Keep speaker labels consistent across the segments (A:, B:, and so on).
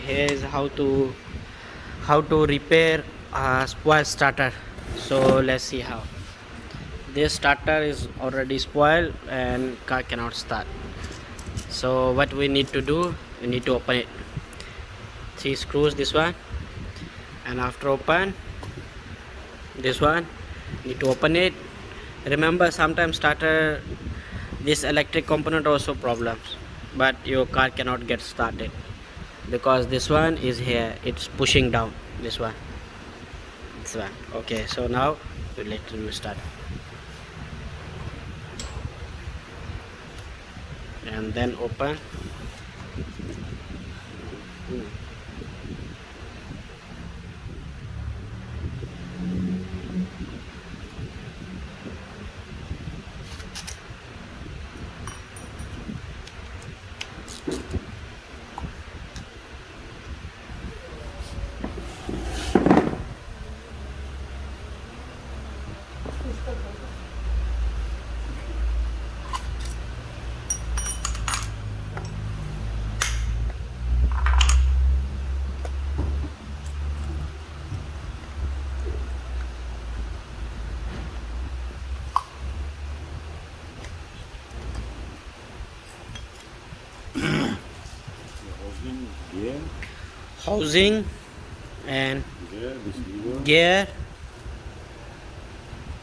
A: here is how to repair a spoiled starter. So let's see how. This starter is already spoiled and car cannot start. So what we need to do, we need to open it. 3 screws, this one, and after open this one, need to open it. Remember, sometimes starter, this electric component also problems, but your car cannot get started because this one is here, it's pushing down this one. Okay, so now we let you start, and then open.
B: Gear,
A: Housing and
B: this lever,
A: gear,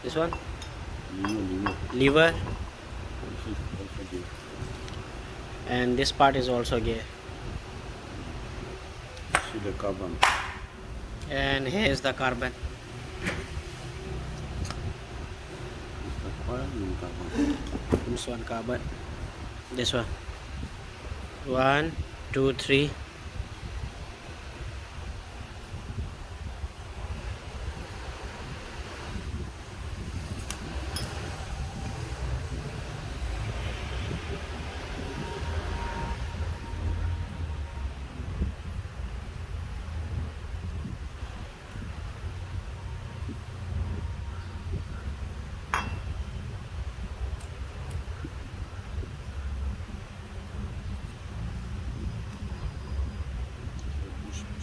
A: this one, lever,
B: This is also gear.
A: and this part is also gear,
B: See the carbon.
A: and here is the carbon.
B: This the coil and carbon.
A: This one carbon, this one, 1 2 3.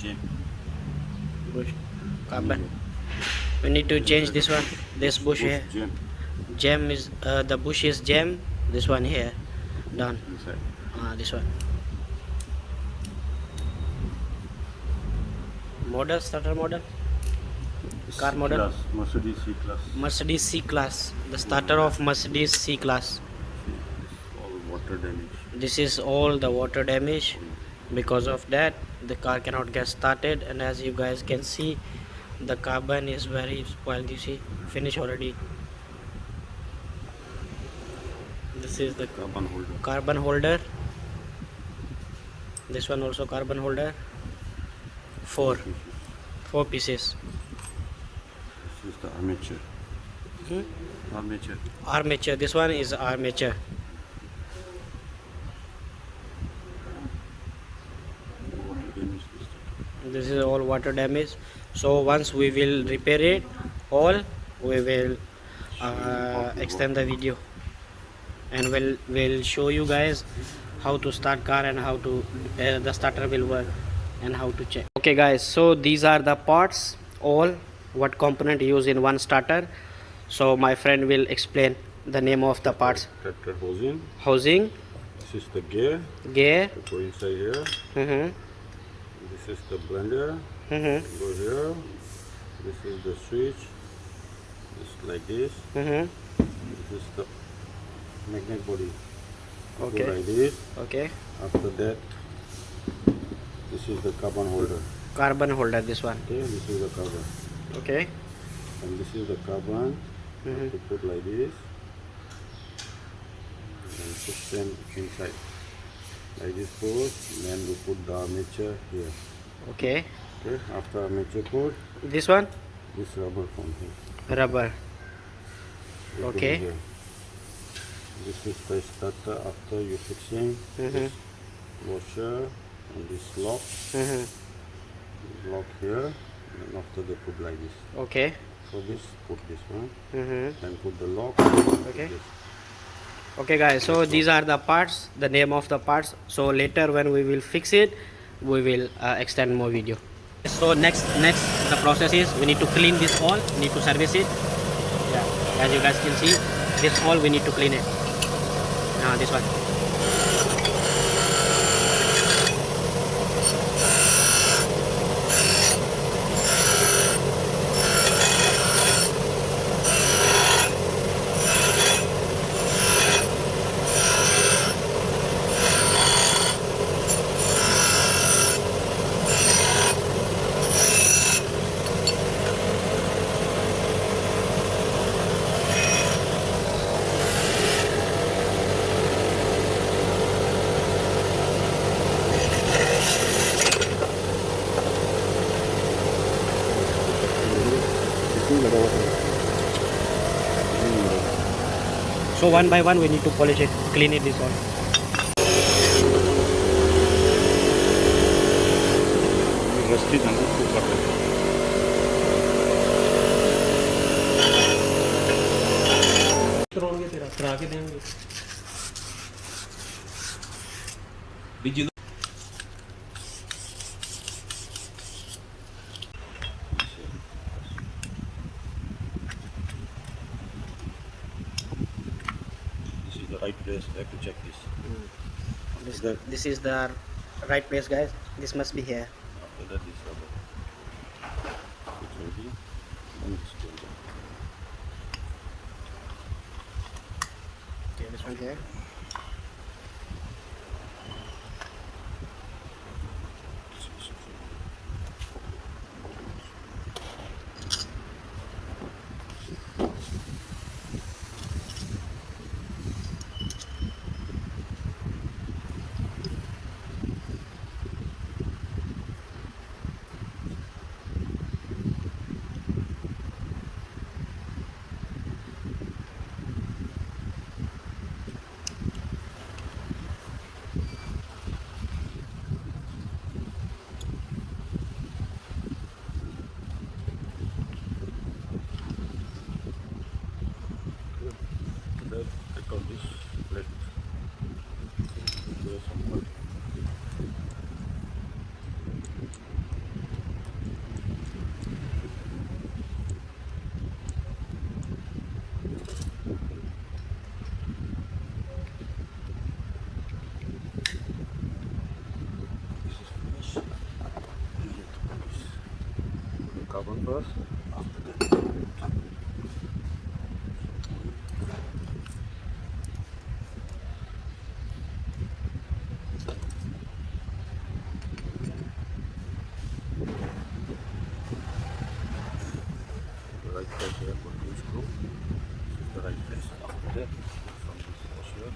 B: Jam.
A: Bush, carbon. We need to change this one, this bush here.
B: Jam
A: Jam is the bush is jam. This one here, done.
B: inside.
A: This one. Model, starter model, car model.
B: Class, Mercedes C class.
A: Mercedes C class. The starter of Mercedes C class.
B: All water damage.
A: This is all the water damage. Because of that, the car cannot get started, and as you guys can see, the carbon is very spoiled. You see, finish already. This is the
B: Carbon holder.
A: carbon holder. This one also carbon holder. Four pieces.
B: This is the armature.
A: Hmm?
B: Armature.
A: Armature. This one is armature.
B: Water damage.
A: This is all water damage. So once we will repair it all, we will extend the video, and we'll show you guys how to start car and how to the starter will work and how to check. Okay guys, so these are the parts, all what component used in one starter. So my friend will explain the name of the parts.
B: Tractor housing.
A: Housing,
B: This is the gear.
A: gear,
B: Go inside here.
A: mm-hmm,
B: This is the blender.
A: mm-hmm,
B: Go here. This is the switch. Just like this.
A: mm-hmm.
B: This is the magnet body.
A: Okay.
B: Go like this.
A: Okay,
B: After that, this is the carbon holder.
A: carbon holder, this one.
B: Okay, this is the carbon.
A: Okay,
B: And this is the carbon.
A: mm-hmm.
B: To put like this. And push them inside. Like this first. Then we put the armature here.
A: Okay,
B: Okay, after armature put,
A: this one
B: this rubber from here.
A: rubber.
B: We put
A: Okay.
B: it here. This is the starter after you fixing.
A: Mm-hmm.
B: This washer and this lock.
A: Mm-hmm.
B: Lock here. And after they put like this.
A: Okay.
B: For this, put this one.
A: Mm-hmm.
B: Then put the lock.
A: Okay.
B: This.
A: Okay guys, so these are the parts, the name of the parts. So later when we will fix it, we will extend more video. So next the process is we need to clean this all, need to service it. Yeah, as you guys can see, this all we need to clean it. This one. So one by one we need to polish it, clean it, this all.
B: Rusty number 2
A: करोगे तेरा करा के देंगे
B: This is the right place. I have to check this.
A: this is the right place, guys. This must be here.
B: After that, this rubber. It's ready. And this goes on.
A: Okay, this one here.
B: Then take out this plate. There's some more. This is finished. You have to put this. Put the carbon first. After that. The right place here for the screw. This is the right place. After that, from this washer.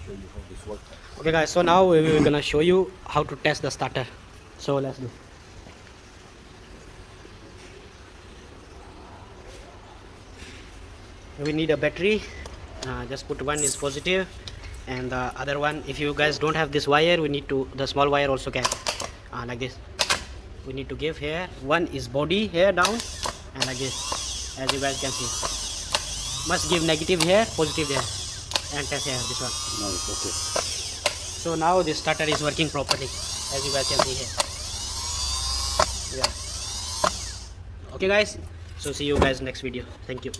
B: show you how this works.
A: Okay guys, so now we're gonna show you how to test the starter. So let's do. We need a battery. Just put one is positive and the other one, if you guys don't have this wire, we need to, the small wire also can, like this. We need to give here, one is body here down and like this, as you guys can see. Must give negative here, positive there, and test here, this one.
B: No, it's okay.
A: So now this starter is working properly, as you guys can see here. Yeah. Okay guys, so see you guys next video. Thank you.